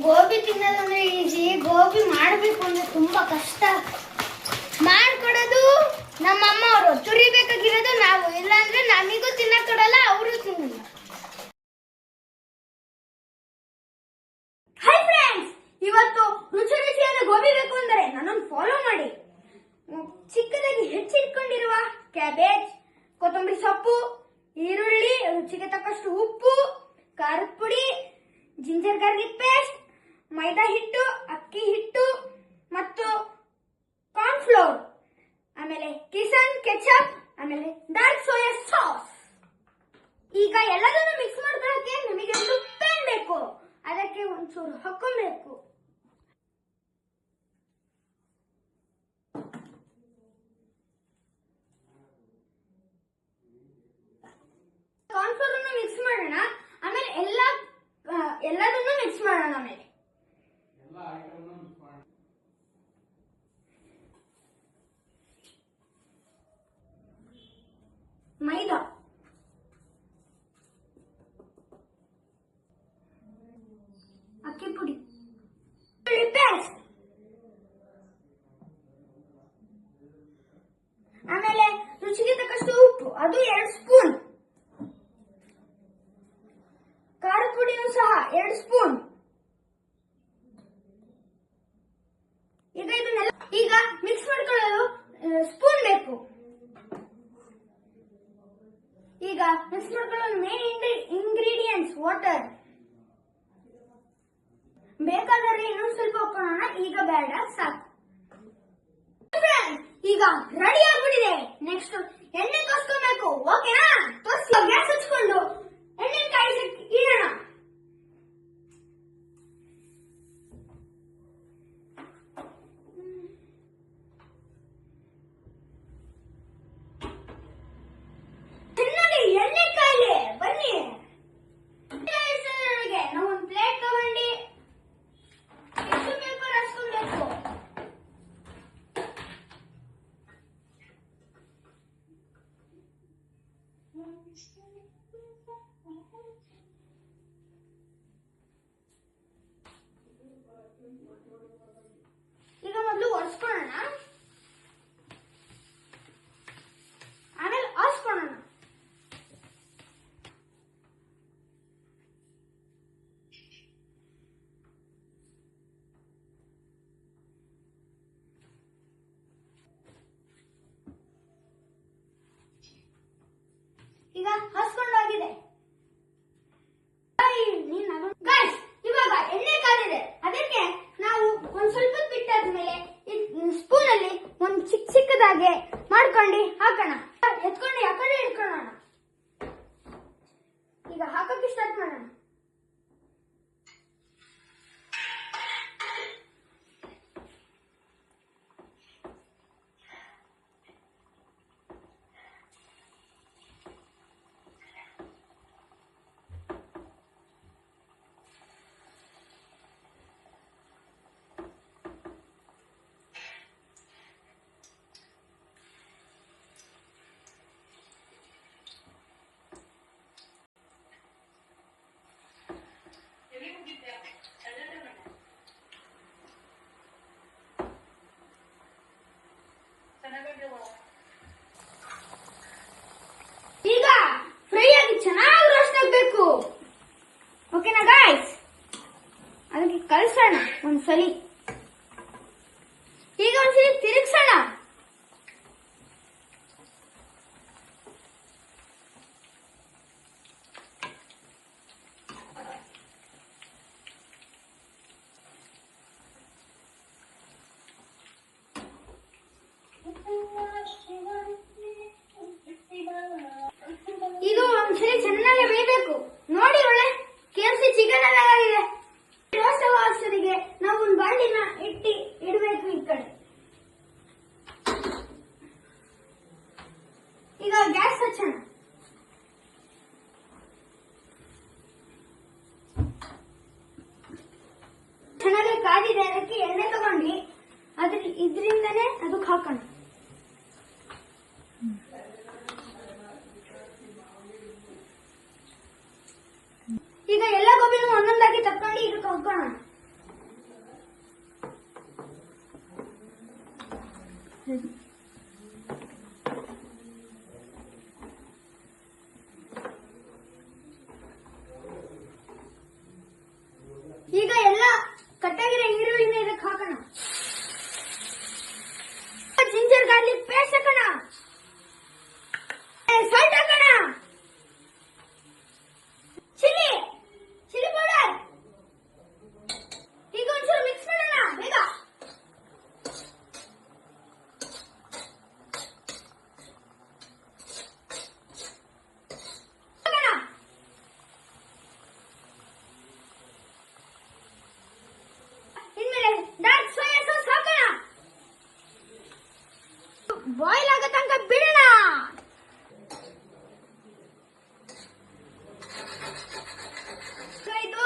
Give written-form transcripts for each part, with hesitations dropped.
Gobi ತಿನ್ನೋದಂದ್ರೆ easy, gobi ಮಾಡಬೇಕು ಅಂದ್ರೆ ತುಂಬಾ ಕಷ್ಟ. ಮಾಡ್ಕೊಡೋದು ನಮ್ಮಮ್ಮ ಅವರು, ತುರಿಬೇಕಾಗಿರೋದು ನಾವು. ಇಲ್ಲಾಂದ್ರೆ ನಮಿಗೂ ತಿನ್ನಕ್ ಕೊಡಲ್ಲ, ಅವರು ತಿನ್ನಲ್ಲ. ಹಾಯ್ ಫ್ರೆಂಡ್ಸ್, ಇವತ್ತು ರುಚಿ ರುಚಿಯಾದ ಗೋಬಿ ಬೇಕು ಅಂದರೆ ನನ್ನನ್ನು ಫಾಲೋ ಮಾಡಿ. ಚಿಕ್ಕದಾಗಿ ಹೆಚ್ಚಿಟ್ಕೊಂಡಿರುವ ಕ್ಯಾಬೇಜ್, ಕೊತ್ತಂಬರಿ ಸೊಪ್ಪು, ಈರುಳ್ಳಿ, ರುಚಿಗೆ ತಕ್ಕಷ್ಟು ಉಪ್ಪು, ಖಾರದ ಪುಡಿ, ಜಿಂಜರ್ ಗಾರ್ಲಿಕ್ ಪೇಸ್ಟ್, ಮೈದಾ ಹಿಟ್ಟು, ಅಕ್ಕಿ ಹಿಟ್ಟು ಮತ್ತು ಕಾರ್ನ್ಫ್ಲೋರ್, ಆಮೇಲೆ ಕಿಸನ್ ಕೆಚಪ್, ಆಮೇಲೆ ಡಾರ್ಕ್ ಸೋಯಾ ಸಾಸ್. ಈಗ ಎಲ್ಲದನ್ನು ಮಿಕ್ಸ್ ಮಾಡ್ಕೊಳ್ಳೋಕೆ ನಮಗೆ ಒಂದು ಪ್ಯಾನ್ ಬೇಕು. ಅದಕ್ಕೆ ಒಂಚೂರು ಹಾಕೊಬೇಕು. ಕಾರ್ನ್ಫ್ಲೋರ್ ಅನ್ನು ಮಿಕ್ಸ್ ಮಾಡೋಣ. ಆಮೇಲೆ ಎಲ್ಲದನ್ನು ಮಿಕ್ಸ್ ಮಾಡೋಣ. ಆಮೇಲೆ ಮೈದಾ, ಅಕ್ಕಿ ಪುಡಿ, ಪೇಸ್ಟ್, ಆಮೇಲೆ ರುಚಿಗೆ ತಕ್ಕಷ್ಟು ಉಪ್ಪು, ಅದು 2 ಸ್ಪೂನ್. ಖಾರದ ಪುಡಿಯೂ ಸಹ 2 ಸ್ಪೂನ್. ಈಗ ಮಿಕ್ಸ್ ಮಾಡ್ಕೊಳ್ಳಲು ಸ್ಪೂನ್ ಬೇಕು. ಈಗ ಮಿಕ್ಸ್ ಮಾಡ್ಕೊಳ್ಳಲು ಮೇನ್ ಇಂಗ್ರೀಡಿಯೆಂಟ್ಸ್ ವಾಟರ್. ಬೇಕಾದರೆ ಇನ್ನೊಂದು ಸ್ವಲ್ಪ ಹಾಕೋಣ, ಈಗ ಬೇಡ, ಸಾಕು. ಈಗ ರೆಡಿ ಆಗ್ಬಿಟ್ಟಿದೆ. ನೆಕ್ಸ್ಟ್ ಎಣ್ಣೆ ಕಾಸ್ಕೋಬೇಕು. ಓಕೆನಾ? ಗ್ಯಾಸ್ ಹಚ್ಕೊಂಡು ಎಣ್ಣೆ ಕಾಯಿಸಕ್ಕೆ ಇಡೋಣ. ಚೆನ್ನಾಗಿ ಎಣ್ಣೆ ಕಾಯಿಲೆ ಬನ್ನಿ. ನಾವು ಒಂದು ಪ್ಲೇಟ್ ತಗೊಂಡು ಟಿಶ್ಯೂ ಪೇಪರ್ ಹಚ್ಕೊಬೇಕು. ಈಗ ಮೊದಲು ಒರೆಸ್ಕೊಳ್ಳೋಣ, ಆಮೇಲೆ ಆರಿಸ್ಕೊಳ್ಳೋಣ. ಈಗ ಹಸ್ಕೊಂಡಾಗಿದೆ. ಇವಾಗ ಎಣ್ಣೆ ಕಾದಿದೆ. ಅದಕ್ಕೆ ನಾವು ಒಂದ್ ಸ್ವಲ್ಪ ಬಿಟ್ಟಾದ್ಮೇಲೆ ಸ್ಪೂನ್ ಅಲ್ಲಿ ಒಂದ್ ಚಿಕ್ಕದಾಗೆ ಮಾಡ್ಕೊಂಡು ಹಾಕೋಣ. ಎತ್ಕೊಂಡು ಆ ಕಡೆ ಇಟ್ಕೊಳ್ಳೋಣ. ಈಗ ಹಾಕಕ್ಕೆ ಸ್ಟಾರ್ಟ್ ಮಾಡೋಣ. ಈಗ ಫ್ರೈ ಆಗಿ ಚೆನ್ನಾಗಿ ರೋಸ್ಟ್ ಆಗಬೇಕು. ಓಕೆನಾ ಗಾಯ್ಸ್? ಅದಕ್ಕೆ ಕಲಸೋಣ ಒಂದ್ಸಲಿ. ಈಗ ಒಂದ್ಸಲಿ ತಿರುಗಿಸೋಣ. ಇದು ಒಂದ್ಸಲಿ ಚೆನ್ನಾಗಿ ಬೇಯಬೇಕು. ನೋಡಿ, ಒಳ್ಳೆ KFC ಚಿಕನ್ ಎಲ್ಲ ಆಗಿದೆ. ರೋಸ್ಟ್ ಆಗೋ ಅಷ್ಟೊತ್ತಿಗೆ ನಾವು ಒಂದು ಬಾಂಡಿನ ಇಡಬೇಕು ಈ ಕಡೆ. ಈಗ ಗ್ಯಾಸ್ ಹಚ್ಚೋಣ. ಚೆನ್ನಾಗಿ ಕಾದಿದೆ. ಅದಕ್ಕೆ ಎಣ್ಣೆ ತಗೊಂಡು ಇದರಿಂದನೇ ಅದಕ್ಕೆ ಹಾಕೋಣ. ಈಗ ಎಲ್ಲ ಗೋಬಿನೂ ಒಂದೊಂದಾಗಿ ತಕ್ಕೊಂಡು ಇದಕ್ಕೆ ಹಾಕೋಣ. ಈಗ ಎಲ್ಲ ಕಟ್ಟಾಗಿರೋ ಈರುಳ್ಳಿನ ಇದಕ್ಕೆ ಹಾಕೋಣ. ಜಿಂಜರ್ ಗಾರ್ಲಿಕ್ ಪೇಸ್ಟ್ ಹಾಕೋಣ. ಸಾಲ್ಟ್ ಹಾಕೋಣ. Chilli powder. ಈಗ ಒಂಚೂರು ಮಿಕ್ಸ್ ಮಾಡೋಣ ಬೇಗ. ಇನ್ಮೇಲೆ ಡಾರ್ಕ್ ಸೋಯಾ ಸಾಸ್ ಹಾಕೋಣ. ಬಾಯ್ಲ್ ಆಗೋ ತನಕ ಬಿಡೋಣ. ಇದು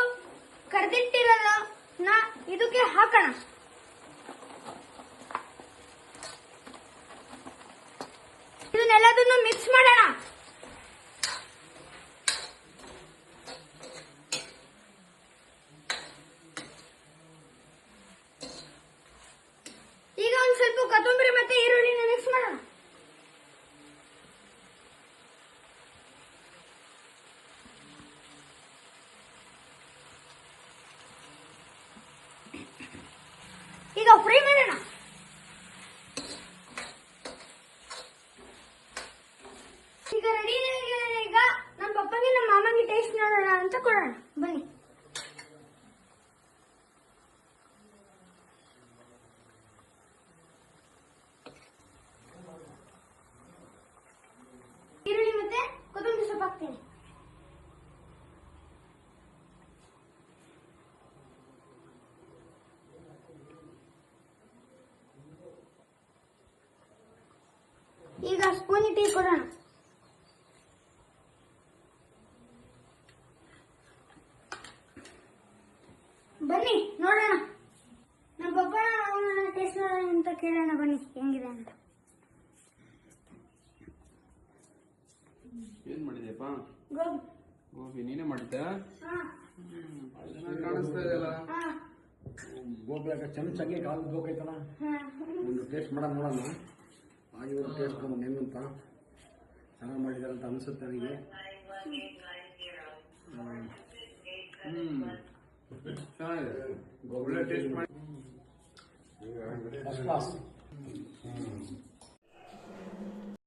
ಕರ್ದಿಟ್ಟಿರೋದನ್ನ ಇದಕ್ಕೆ ಹಾಕೋಣ. ಇದನ್ನೆಲ್ಲದನ್ನು ಮಿಕ್ಸ್ ಮಾಡೋಣ. ಈಗ ಒಂದ್ ಸ್ವಲ್ಪ ಕೊತ್ತಂಬರಿ ಮತ್ತೆ ಈರುಳ್ಳಿನ ಮಿಕ್ಸ್ ಮಾಡೋಣ. ಈಗ ಫ್ರೈ ಮಾಡೋಣ. ಈಗ ರೆಡಿ. ಈಗ ನಮ್ಮ ಪಪ್ಪಗೆ ನಮ್ಮ ಮಾಮಗೆ ಟೇಸ್ಟ್ ನೋಡೋಣ ಅಂತ ಕೊಡೋಣ. ಬನ್ನಿ. ಈರುಳ್ಳಿ ಮತ್ತೆ ಕೊತ್ತಂಬರಿ ಸೊಪ್ಪು ಹಾಕ್ತೀನಿ. ಈಗ ಸ್ಪೂನ್ ಟೀ ಕೊಡೋಣ. ಬನ್ನಿ ನೋಡೋಣ. ನಮ್ಮ ಪಪ್ಪ ಟೇಸ್ಟ್ ನೋಡೋಣ ಅಂತ ಕೇಳೋಣ. ಬನ್ನಿ ಹೆಂಗಿದೆ ಅಂತ. ಏನ್ ಮಾಡಿದ್ಯಪ್ಪ? ಗೋಬಿ. ಗೋಬಿ ನೀನೇ ಮಾಡಿದ್ದ? ಹಾ. ಕಾಣಿಸ್ತಾ ಇದೆಯಲ್ಲ. ಹಾ. ಗೋಬಿ ಹಾಕ ಚೆನ್ನಾಗಿ ಕಾಲು ಗೋಕೈತಲ್ಲ. ಒಂದು ಟೇಸ್ಟ್ ನೋಡೋಣ. ಆಗಿರೋ ಟೇಸ್ಟ್ ನಮ್ಮ ಹೆಂಗಂತ ಚೆನ್ನಾಗಿ ಮಾಡಿದಾರೆ ಅಂತ ಅನಿಸುತ್ತೆ ನನಗೆ. ಚೆನ್ನಾಗಿದೆ. ಒಳ್ಳೆ ಟೇಸ್ಟ್ ಮಾಡಿ. First class.